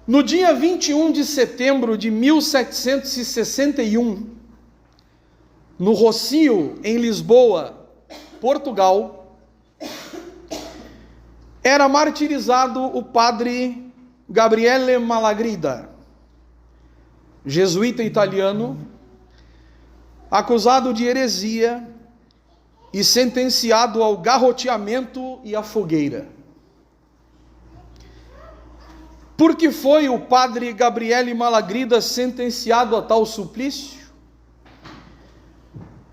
No dia 21 de setembro de 1761, no Rossio, em Lisboa, Portugal, era martirizado o padre Gabriele Malagrida, jesuíta italiano, acusado de heresia e sentenciado ao garroteamento e à fogueira. Por que foi o padre Gabriele Malagrida sentenciado a tal suplício?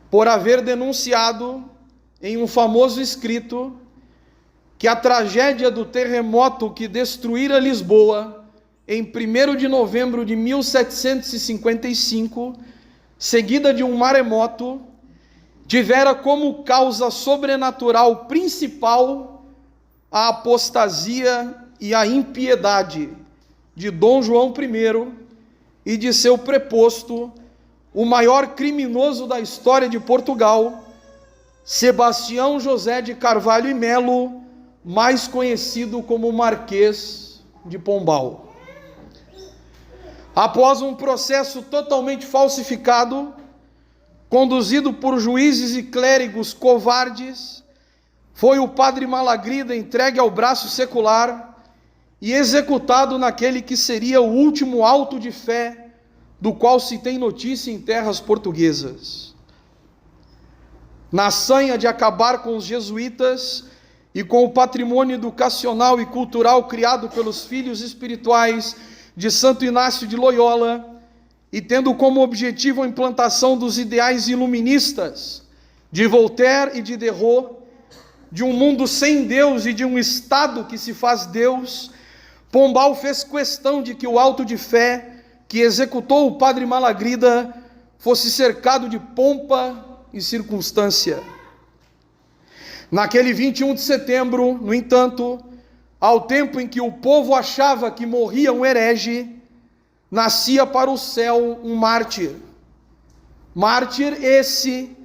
Por haver denunciado em um famoso escrito que a tragédia do terremoto que destruíra Lisboa em 1º de novembro de 1755, seguida de um maremoto, tivera como causa sobrenatural principal a apostasia e a impiedade de Dom João I e de seu preposto, o maior criminoso da história de Portugal, Sebastião José de Carvalho e Melo, mais conhecido como Marquês de Pombal. Após um processo totalmente falsificado, conduzido por juízes e clérigos covardes, foi o padre Malagrida entregue ao braço secular e executado naquele que seria o último auto de fé do qual se tem notícia em terras portuguesas. Na sanha de acabar com os jesuítas e com o patrimônio educacional e cultural criado pelos filhos espirituais de Santo Inácio de Loyola, e tendo como objetivo a implantação dos ideais iluministas de Voltaire e de Diderot, de um mundo sem Deus e de um Estado que se faz Deus, Pombal fez questão de que o auto de fé que executou o padre Malagrida fosse cercado de pompa e circunstância. Naquele 21 de setembro, no entanto, ao tempo em que o povo achava que morria um herege, nascia para o céu um mártir. Mártir esse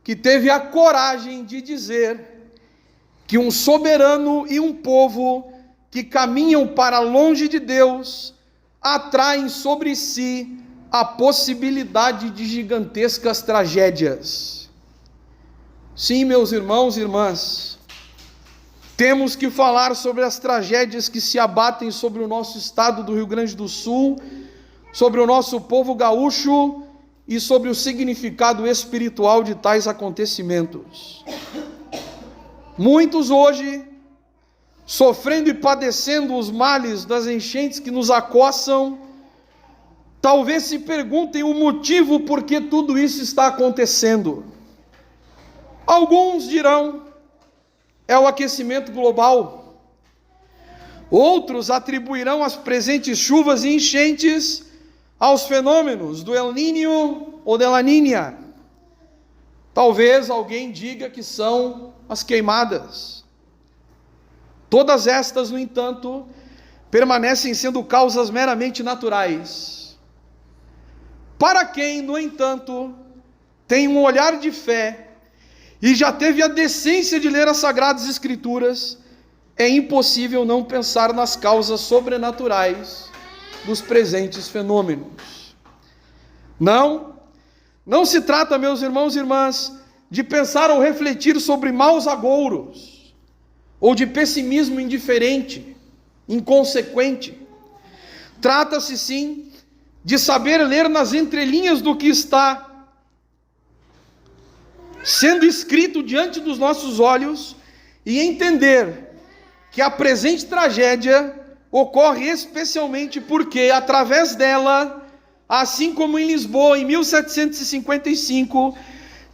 que teve a coragem de dizer que um soberano e um povo que caminham para longe de Deus atraem sobre si a possibilidade de gigantescas tragédias. Sim, meus irmãos e irmãs, temos que falar sobre as tragédias que se abatem sobre o nosso estado do Rio Grande do Sul, sobre o nosso povo gaúcho e sobre o significado espiritual de tais acontecimentos. Muitos hoje, sofrendo e padecendo os males das enchentes que nos acossam, talvez se perguntem o motivo por que tudo isso está acontecendo. Alguns dirão, é o aquecimento global. Outros atribuirão as presentes chuvas e enchentes aos fenômenos do El Niño ou de La Niña. Talvez alguém diga que são as queimadas. Todas estas, no entanto, permanecem sendo causas meramente naturais. Para quem, no entanto, tem um olhar de fé e já teve a decência de ler as Sagradas Escrituras, é impossível não pensar nas causas sobrenaturais dos presentes fenômenos. Não se trata, meus irmãos e irmãs, de pensar ou refletir sobre maus agouros, ou de pessimismo indiferente, inconsequente. Trata-se, sim, de saber ler nas entrelinhas do que está sendo escrito diante dos nossos olhos e entender que a presente tragédia ocorre especialmente porque, através dela, assim como em Lisboa, em 1755,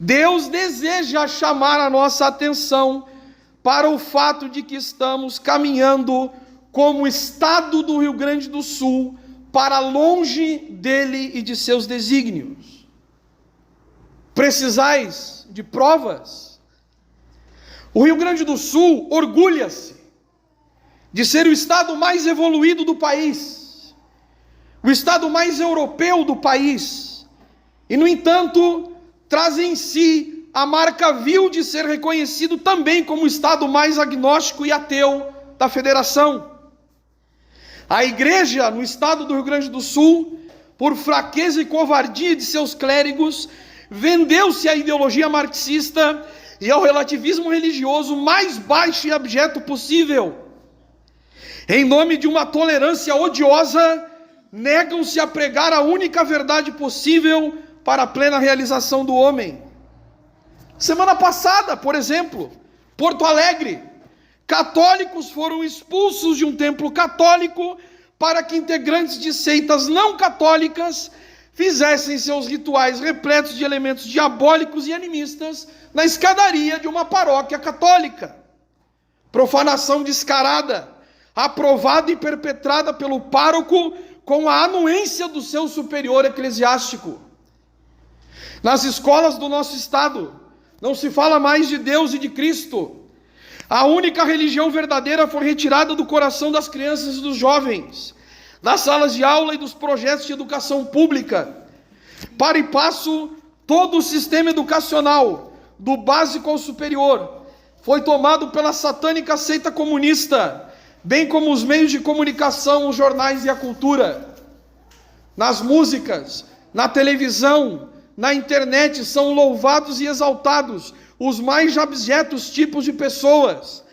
Deus deseja chamar a nossa atenção para o fato de que estamos caminhando como Estado do Rio Grande do Sul para longe dele e de seus desígnios. Precisais de provas? O Rio Grande do Sul orgulha-se de ser o estado mais evoluído do país, o estado mais europeu do país, e, no entanto, traz em si a marca vil de ser reconhecido também como o estado mais agnóstico e ateu da federação. A igreja no estado do Rio Grande do Sul, por fraqueza e covardia de seus clérigos, vendeu-se à ideologia marxista e ao relativismo religioso mais baixo e abjeto possível. Em nome de uma tolerância odiosa, negam-se a pregar a única verdade possível para a plena realização do homem. Semana passada, por exemplo, Porto Alegre, católicos foram expulsos de um templo católico para que integrantes de seitas não católicas fizessem seus rituais repletos de elementos diabólicos e animistas na escadaria de uma paróquia católica. Profanação descarada, aprovada e perpetrada pelo pároco com a anuência do seu superior eclesiástico. Nas escolas do nosso estado, não se fala mais de Deus e de Cristo. A única religião verdadeira foi retirada do coração das crianças e dos jovens, das salas de aula e dos projetos de educação pública. Para e passo, todo o sistema educacional, do básico ao superior, foi tomado pela satânica seita comunista, bem como os meios de comunicação, os jornais e a cultura. Nas músicas, na televisão, na internet são louvados e exaltados os mais abjetos tipos de pessoas,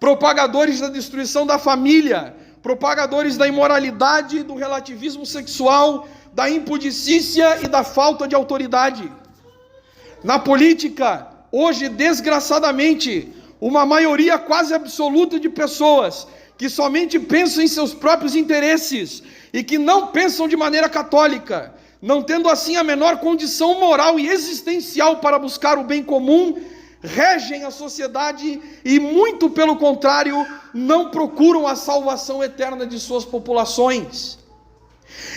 propagadores da destruição da família, propagadores da imoralidade, do relativismo sexual, da impudicícia e da falta de autoridade. Na política, hoje, desgraçadamente, uma maioria quase absoluta de pessoas que somente pensam em seus próprios interesses e que não pensam de maneira católica, não tendo assim a menor condição moral e existencial para buscar o bem comum, regem a sociedade e, muito pelo contrário, não procuram a salvação eterna de suas populações.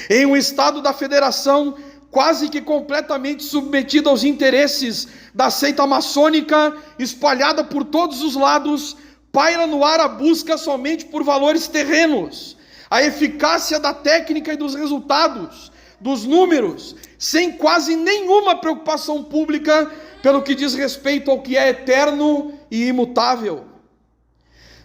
Em um estado da federação quase que completamente submetido aos interesses da seita maçônica, espalhada por todos os lados, paira no ar a busca somente por valores terrenos, a eficácia da técnica e dos resultados, dos números, sem quase nenhuma preocupação pública pelo que diz respeito ao que é eterno e imutável.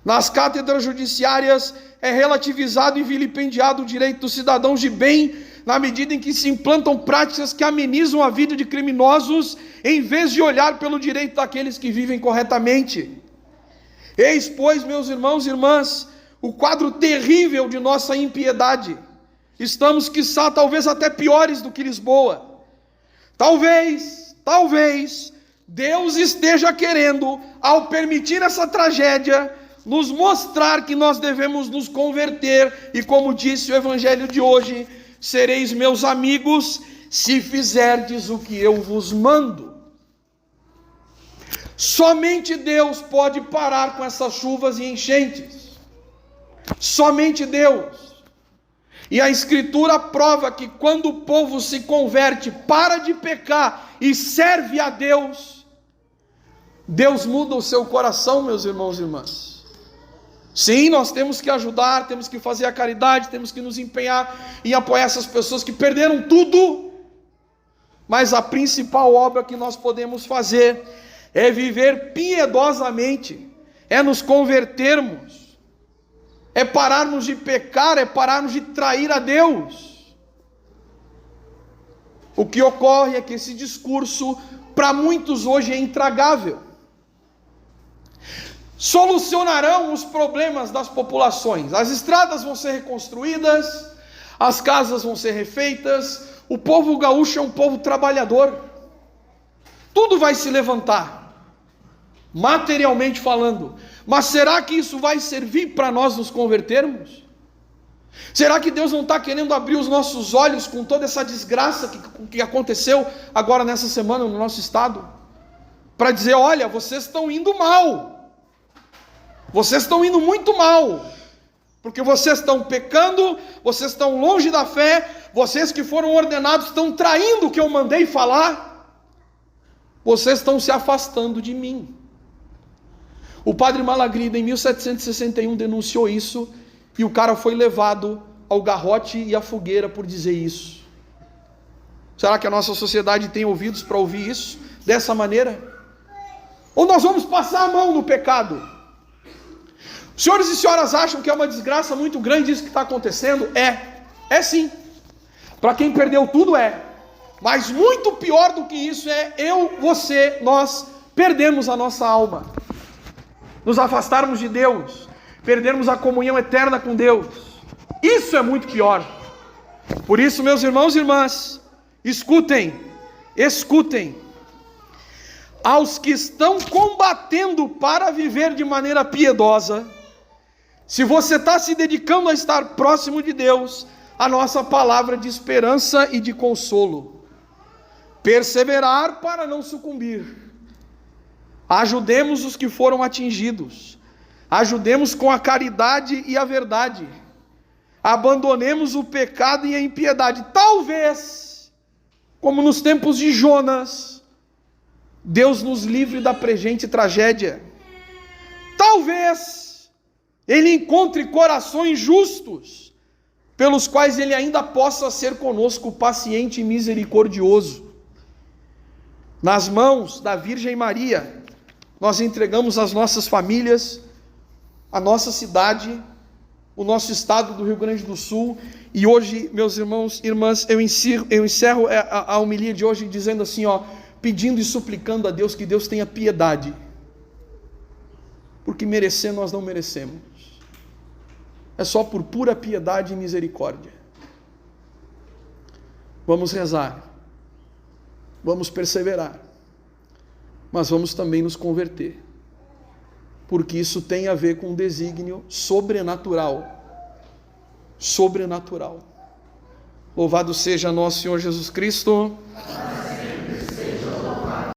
Nas cátedras judiciárias é relativizado e vilipendiado o direito dos cidadãos de bem, na medida em que se implantam práticas que amenizam a vida de criminosos, em vez de olhar pelo direito daqueles que vivem corretamente. Eis, pois, meus irmãos e irmãs, o quadro terrível de nossa impiedade. Estamos, quiçá, talvez até piores do que Lisboa. Talvez, Deus esteja querendo, ao permitir essa tragédia, nos mostrar que nós devemos nos converter, e como disse o evangelho de hoje, sereis meus amigos, se fizerdes o que eu vos mando. Somente Deus pode parar com essas chuvas e enchentes. Somente Deus. E a Escritura prova que quando o povo se converte, para de pecar e serve a Deus, Deus muda o seu coração, meus irmãos e irmãs. Sim, nós temos que ajudar, temos que fazer a caridade, temos que nos empenhar em apoiar essas pessoas que perderam tudo, mas a principal obra que nós podemos fazer é viver piedosamente, é nos convertermos, é pararmos de pecar, é pararmos de trair a Deus. O que ocorre é que esse discurso, para muitos hoje, é intragável. Solucionarão os problemas das populações. As estradas vão ser reconstruídas, as casas vão ser refeitas, o povo gaúcho é um povo trabalhador. Tudo vai se levantar, materialmente falando. Mas será que isso vai servir para nós nos convertermos? Será que Deus não está querendo abrir os nossos olhos com toda essa desgraça que aconteceu agora nessa semana no nosso estado? Para dizer, olha, vocês estão indo mal. Vocês estão indo muito mal, porque vocês estão pecando, vocês estão longe da fé, vocês que foram ordenados estão traindo o que eu mandei falar, vocês estão se afastando de mim. O padre Malagrida, em 1761, denunciou isso, e o cara foi levado ao garrote e à fogueira por dizer isso. Será que a nossa sociedade tem ouvidos para ouvir isso dessa maneira? Ou nós vamos passar a mão no pecado? Senhores e senhoras acham que é uma desgraça muito grande isso que está acontecendo? É sim. Para quem perdeu tudo é. Mas muito pior do que isso é eu, você, nós perdermos a nossa alma. Nos afastarmos de Deus. Perdermos a comunhão eterna com Deus. Isso é muito pior. Por isso, meus irmãos e irmãs, escutem. Aos que estão combatendo para viver de maneira piedosa, se você está se dedicando a estar próximo de Deus, a nossa palavra de esperança e de consolo. Perseverar para não sucumbir. Ajudemos os que foram atingidos. Ajudemos com a caridade e a verdade. Abandonemos o pecado e a impiedade. Talvez, como nos tempos de Jonas, Deus nos livre da presente tragédia. Talvez Ele encontre corações justos, pelos quais Ele ainda possa ser conosco paciente e misericordioso. Nas mãos da Virgem Maria, nós entregamos as nossas famílias, a nossa cidade, o nosso estado do Rio Grande do Sul. E hoje, meus irmãos e irmãs, eu encerro a homilia de hoje dizendo assim, pedindo e suplicando a Deus que Deus tenha piedade, porque merecer nós não merecemos. É só por pura piedade e misericórdia. Vamos rezar, vamos perseverar, mas vamos também nos converter, porque isso tem a ver com um desígnio sobrenatural. Louvado seja nosso Senhor Jesus Cristo.